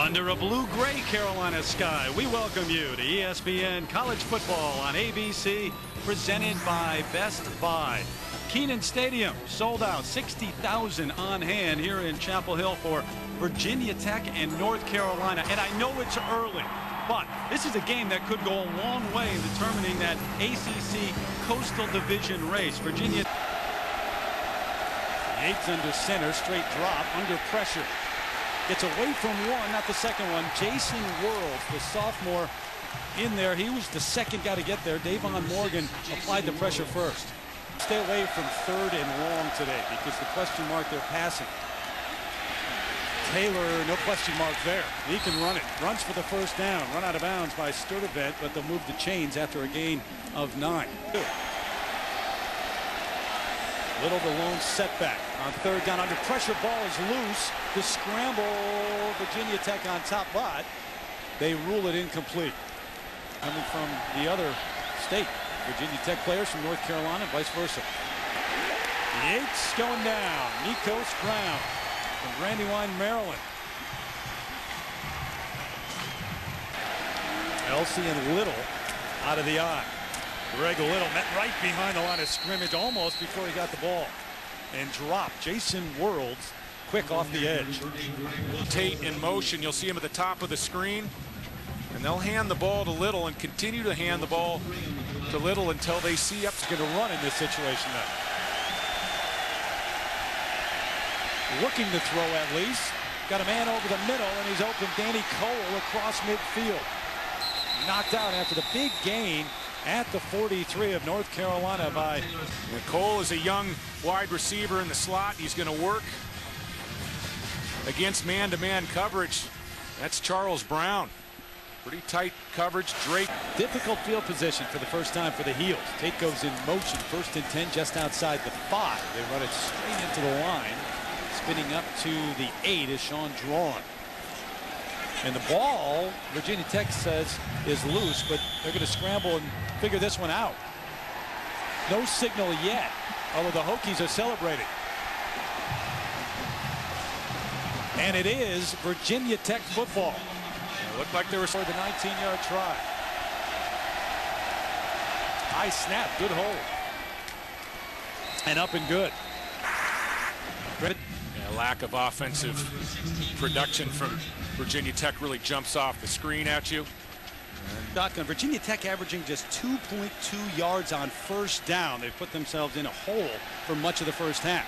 Under a blue-gray Carolina sky, we welcome you to ESPN College Football on ABC, presented by Best Buy. Kenan Stadium sold out, 60,000 on hand here in Chapel Hill for Virginia Tech and North Carolina. And I know it's early, but this is a game that could go a long way in determining that ACC Coastal Division race. Virginia Yates under center, straight drop, under pressure. Gets away from one, not the second one. Jason Worlds, the sophomore, in there. He was the second guy to get there. Davon Morgan applied the pressure first. Stay away from third and long today because the question mark they're passing. Taylor, no question mark there. He can run it. Runs for the first down. Run out of bounds by Sturdivant, but they'll move the chains after a gain of 9. Little the lone setback on third down. Under pressure, ball is loose. The scramble, Virginia Tech on top, but they rule it incomplete. Coming from the other state, Virginia Tech players from North Carolina, vice versa. Yates going down. Nikos Brown from Brandywine, Maryland. Elsie and Little out of the eye. Greg Little met right behind the line of scrimmage almost before he got the ball and dropped. Jason Worlds quick off the edge. Tate in motion. You'll see him at the top of the screen, and they'll hand the ball to Little and continue to hand the ball to Little until they see up. Going to run in this situation now. Looking to throw at least. Got a man over the middle, and he's open. Danny Cole across midfield. Knocked out after the big gain at the 43 of North Carolina by Cole. Is a young wide receiver in the slot. He's going to work against man-to-man coverage. That's Charles Brown. Pretty tight coverage. Drake. Difficult field position for the first time for the Heels. Tate goes in motion. 1st and 10 just outside the 5. They run it straight into the line. Spinning up to the 8 is Sean Drawn. And the ball, Virginia Tech says, is loose, but they're going to scramble and figure this one out. No signal yet, although the Hokies are celebrating. And it is Virginia Tech football. It looked like they were for the 19-yard try. High snap, good hold. And up and good. Lack of offensive production from Virginia Tech really jumps off the screen at you. Shotgun. Virginia Tech averaging just 2.2 yards on first down. They've put themselves in a hole for much of the first half.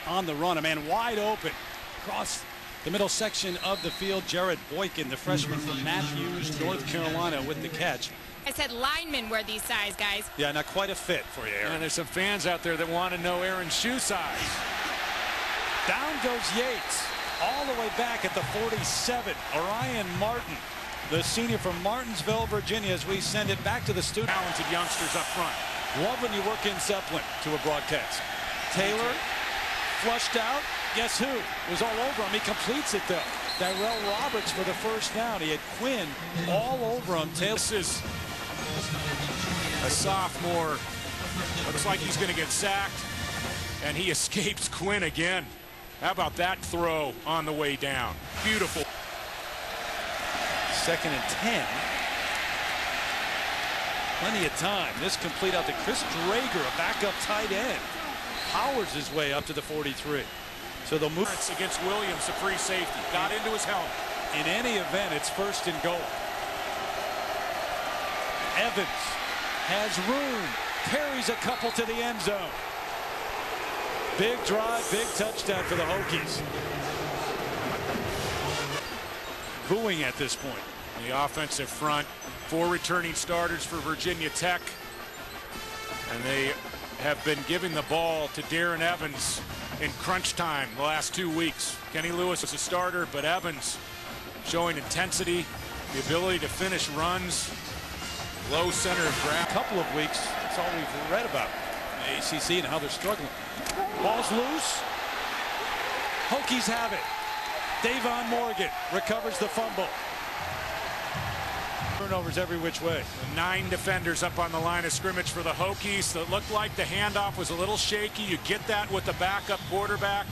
On the run, a man wide open across the middle section of the field. Jared Boykin, the freshman from Matthews, North Carolina, with the catch. I said linemen wear these size, guys. Yeah, not quite a fit for you, Aaron. And there's some fans out there that want to know Aaron's shoe size. Down goes Yates, all the way back at the 47. Orion Martin, the senior from Martinsville, Virginia, as we send it back to the student. Talented youngsters up front. Love when you work in Zeppelin to a broadcast. Taylor flushed out. Guess who? Was all over him. He completes it, though. Darrell Roberts for the first down. He had Quinn all over him. Taylor. This is a sophomore. Looks like he's going to get sacked, and he escapes Quinn again. How about that throw on the way down? Beautiful. 2nd and 10. Plenty of time. This complete out to Chris Drager, a backup tight end. Powers his way up to the 43. So they'll move. Against Williams, a free safety. Got into his helmet. In any event, it's 1st and goal. Evans has room. Carries a couple to the end zone. Big drive, big touchdown for the Hokies. Booing at this point. The offensive front, 4 returning starters for Virginia Tech. And they have been giving the ball to Darren Evans in crunch time the last 2 weeks. Kenny Lewis is a starter, but Evans showing intensity, the ability to finish runs, low center of gravity. A couple of weeks, that's all we've read about the ACC and how they're struggling. Ball's loose. Hokies have it. Davon Morgan recovers the fumble. Turnovers every which way. 9 defenders up on the line of scrimmage for the Hokies. That looked like the handoff was a little shaky. You get that with the backup quarterback.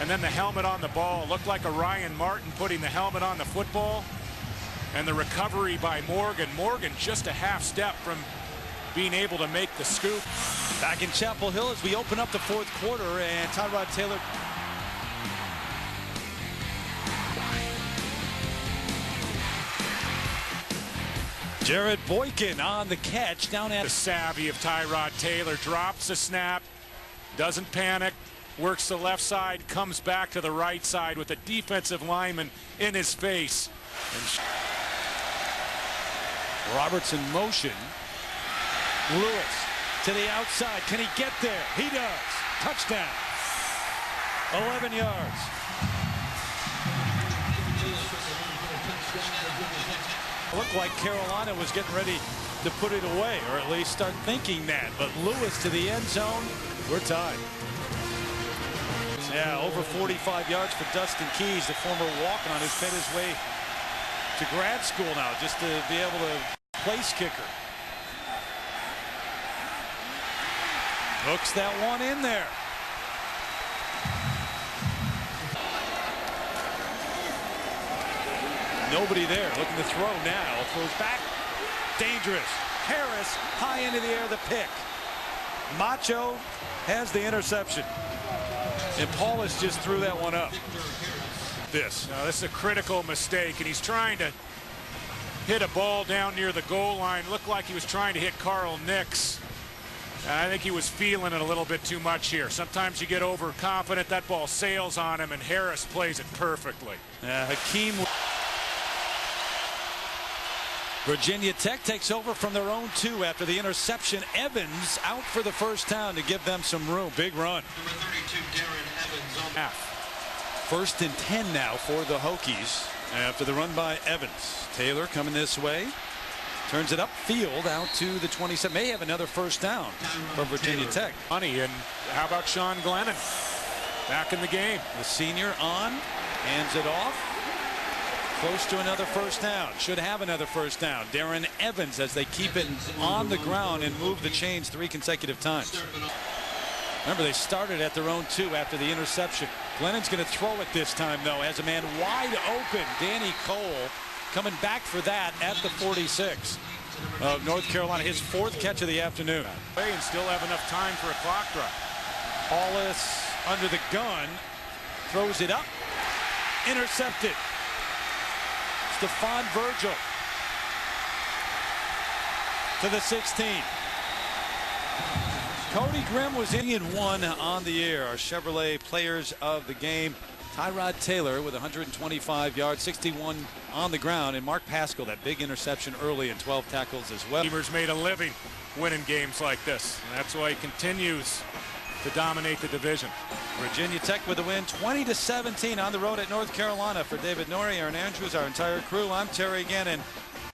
And then the helmet on the ball looked like a Ryan Martin putting the helmet on the football. And the recovery by Morgan. Morgan just a half step from being able to make the scoop. Back in Chapel Hill as we open up the fourth quarter, and Tyrod Taylor. Jared Boykin on the catch down at the savvy of Tyrod Taylor. Drops a snap, doesn't panic, works the left side, comes back to the right side with a defensive lineman in his face. And Roberts in motion. Lewis to the outside. Can he get there? He does. Touchdown. 11 yards. Looked like Carolina was getting ready to put it away, or at least start thinking that. But Lewis to the end zone. We're tied. Yeah, over 45 yards for Dustin Keys, the former walk-on, who's made his way to grad school now just to be able to place kicker. Hooks that one in there. Nobody there, looking to throw now. Throws back, dangerous. Harris high into the air, the pick. Macho has the interception. And Paulus just threw that one up. This is a critical mistake, and he's trying to hit a ball down near the goal line. Looked like he was trying to hit Carl Nix. And I think he was feeling it a little bit too much here. Sometimes you get overconfident, that ball sails on him, and Harris plays it perfectly. Hakeem. Virginia Tech takes over from their own 2 after the interception. Evans out for the first down to give them some room. Big run. Number 32, Darren Evans on First and 10 now for the Hokies after the run by Evans. Taylor coming this way. Turns it upfield out to the 27. May have another first down for Virginia Tech. Money, and how about Sean Glennon back in the game? The senior on, hands it off. Close to another first down. Should have another first down. Darren Evans as they keep it on the ground and move the chains 3 consecutive times. Remember, they started at their own 2 after the interception. Glennon's going to throw it this time, though, as a man wide open. Danny Cole coming back for that at the 46 of North Carolina. His 4th catch of the afternoon. And still have enough time for a clock drop. Paulus under the gun. Throws it up. Intercepted. Stephon Virgil to the 16. Cody Grimm was in 1 on the air. Our Chevrolet players of the game. Tyrod Taylor with 125 yards, 61 on the ground, and Mark Pascal, that big interception early and 12 tackles as well. Teamers made a living winning games like this, and that's why he continues to dominate the division. Virginia Tech with the win, 20-17 on the road at North Carolina. For David Norrie, Aaron Andrews, our entire crew, I'm Terry Gannon.